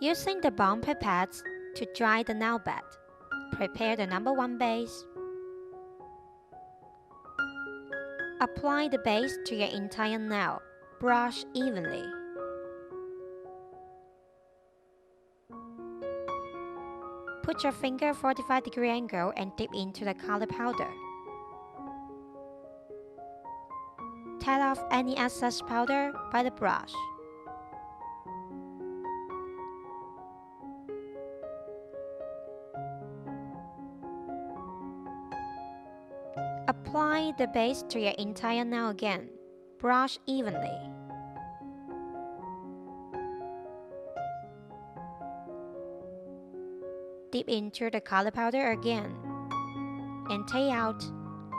Using the bond pipettes to dry the nail bed, prepare the number 1 base. Apply the base to your entire nail. Brush evenly. Put your finger 45-degree angle and dip into the color powder. Tap off any excess powder by the brush. Apply the base to your entire nail again. Brush evenly. Dip into the color powder again and tap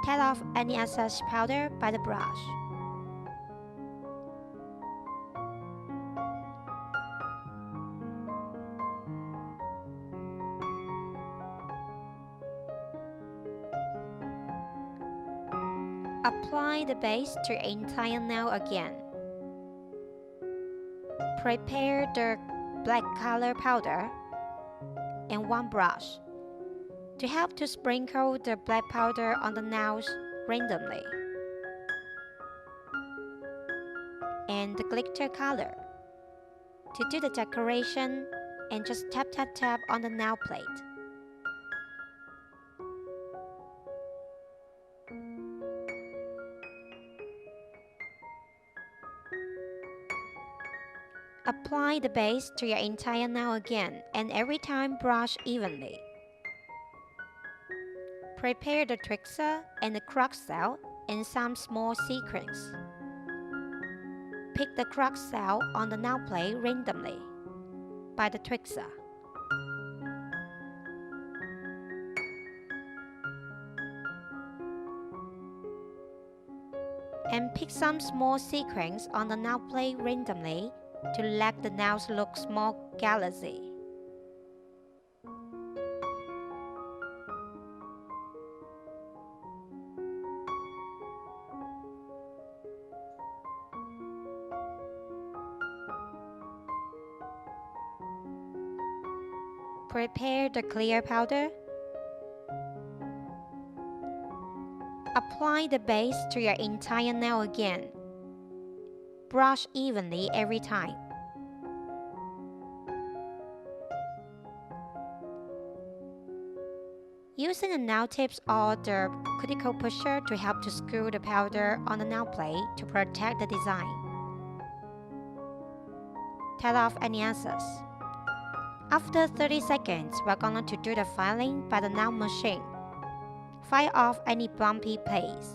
off any excess powder by the brush. Apply the base to your entire nail again. Prepare the black color powder and 1 brush to help to sprinkle the black powder on the nails randomly, and the glitter color to do the decoration, and just tap on the nail plate. Apply the base to your entire nail again, and every time brush evenly. Prepare the tweezer and the crux cell in some small sequence. Pick the crux cell on the nail plate randomly by the tweezer. And pick some small sequins on the nail plate randomly to let the nails look more galaxy. Prepare the clear powder. Apply the base to your entire nail again. Brush evenly every time. Using the nail tips or the cuticle pusher to help to screw the powder on the nail plate to protect the design. Tap off any excess. After 30 seconds, we're going to do the filing by the nail machine. File off any bumpy place.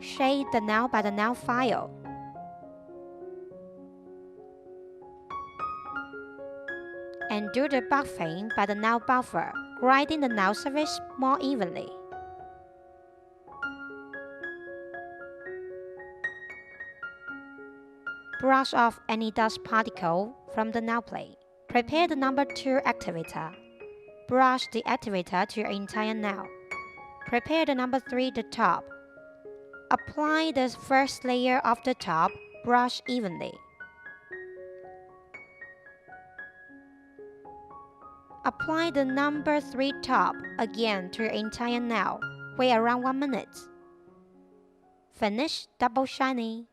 Shade the nail by the nail file. And do the buffing by the nail buffer, grinding the nail surface more evenly. Brush off any dust particle from the nail plate. Prepare the number 2 activator. Brush the activator to your entire nail. Prepare the number 3 the top. Apply the first layer of the top, brush evenly. Apply the number 3 top again to your entire nail. Wait around 1 minute. Finish double shiny.